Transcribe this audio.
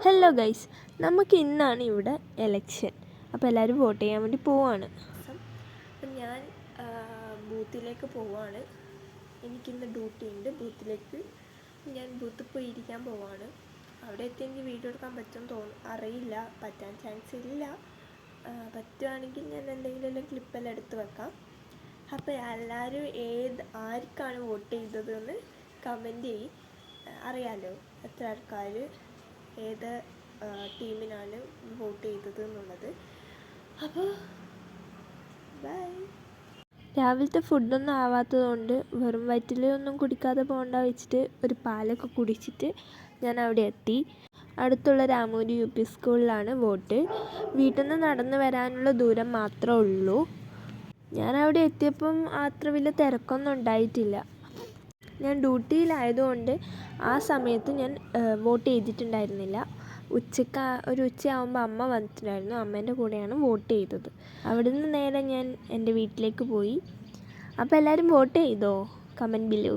Hello guys, നമുക്ക് ഇന്നാണ് ഇവിടെ എലക്ഷൻ. അപ്പോൾ എല്ലാവരും വോട്ട് ചെയ്യാൻ വേണ്ടി പോവാണ്. അപ്പം ഞാൻ ബൂത്തിലേക്ക് പോവാണ്. എനിക്കിന്ന് ഡ്യൂട്ടി ഉണ്ട്. ബൂത്തിലേക്ക് ഞാൻ ബൂത്തിൽ പോയി ഇരിക്കാൻ പോവാണ്. അവിടെ എത്തി എനിക്ക് വീഡിയോ എടുക്കാൻ പറ്റുമെന്ന് അറിയില്ല, പറ്റാൻ ചാൻസ് ഇല്ല. പറ്റുവാണെങ്കിൽ ഞാൻ എന്തെങ്കിലും ക്ലിപ്പെല്ലാം എടുത്ത് വെക്കാം. അപ്പോൾ എല്ലാവരും ആർക്കാണ് വോട്ട് ചെയ്തതെന്ന് കമൻറ്റ് ചെയ്യും. അറിയാമല്ലോ എത്ര ആൾക്കാർ ഏത് ടീമിനാണ് വോട്ട് ചെയ്തത് എന്നുള്ളത്. അപ്പോൾ ബൈ. രാവിലത്തെ ഫുഡൊന്നും ആവാത്തതുകൊണ്ട് വെറും വയറ്റിലൊന്നും കുടിക്കാതെ പോകണ്ട വെച്ചിട്ട് ഒരു പാലൊക്കെ കുടിച്ചിട്ട് ഞാൻ അവിടെ എത്തി. അടുത്തുള്ള രാമൂരി UP സ്കൂളിലാണ് വോട്ട്. വീട്ടിൽ നിന്ന് നടന്നു വരാനുള്ള ദൂരം മാത്രമേ ഉള്ളൂ. ഞാൻ അവിടെ എത്തിയപ്പം അത്ര വലിയ തിരക്കൊന്നും ഉണ്ടായിട്ടില്ല. ഞാൻ ഡ്യൂട്ടിയിലായതുകൊണ്ട് ആ സമയത്ത് ഞാൻ വോട്ട് ചെയ്തിട്ടുണ്ടായിരുന്നില്ല. ഒരു ഉച്ചയാകുമ്പോൾ അമ്മ വന്നിട്ടുണ്ടായിരുന്നു. അമ്മേൻ്റെ കൂടെയാണ് വോട്ട് ചെയ്തത്. അവിടുന്ന് നേരെ ഞാൻ എൻ്റെ വീട്ടിലേക്ക് പോയി. അപ്പോൾ എല്ലാവരും വോട്ട് ചെയ്തോ? Comment below.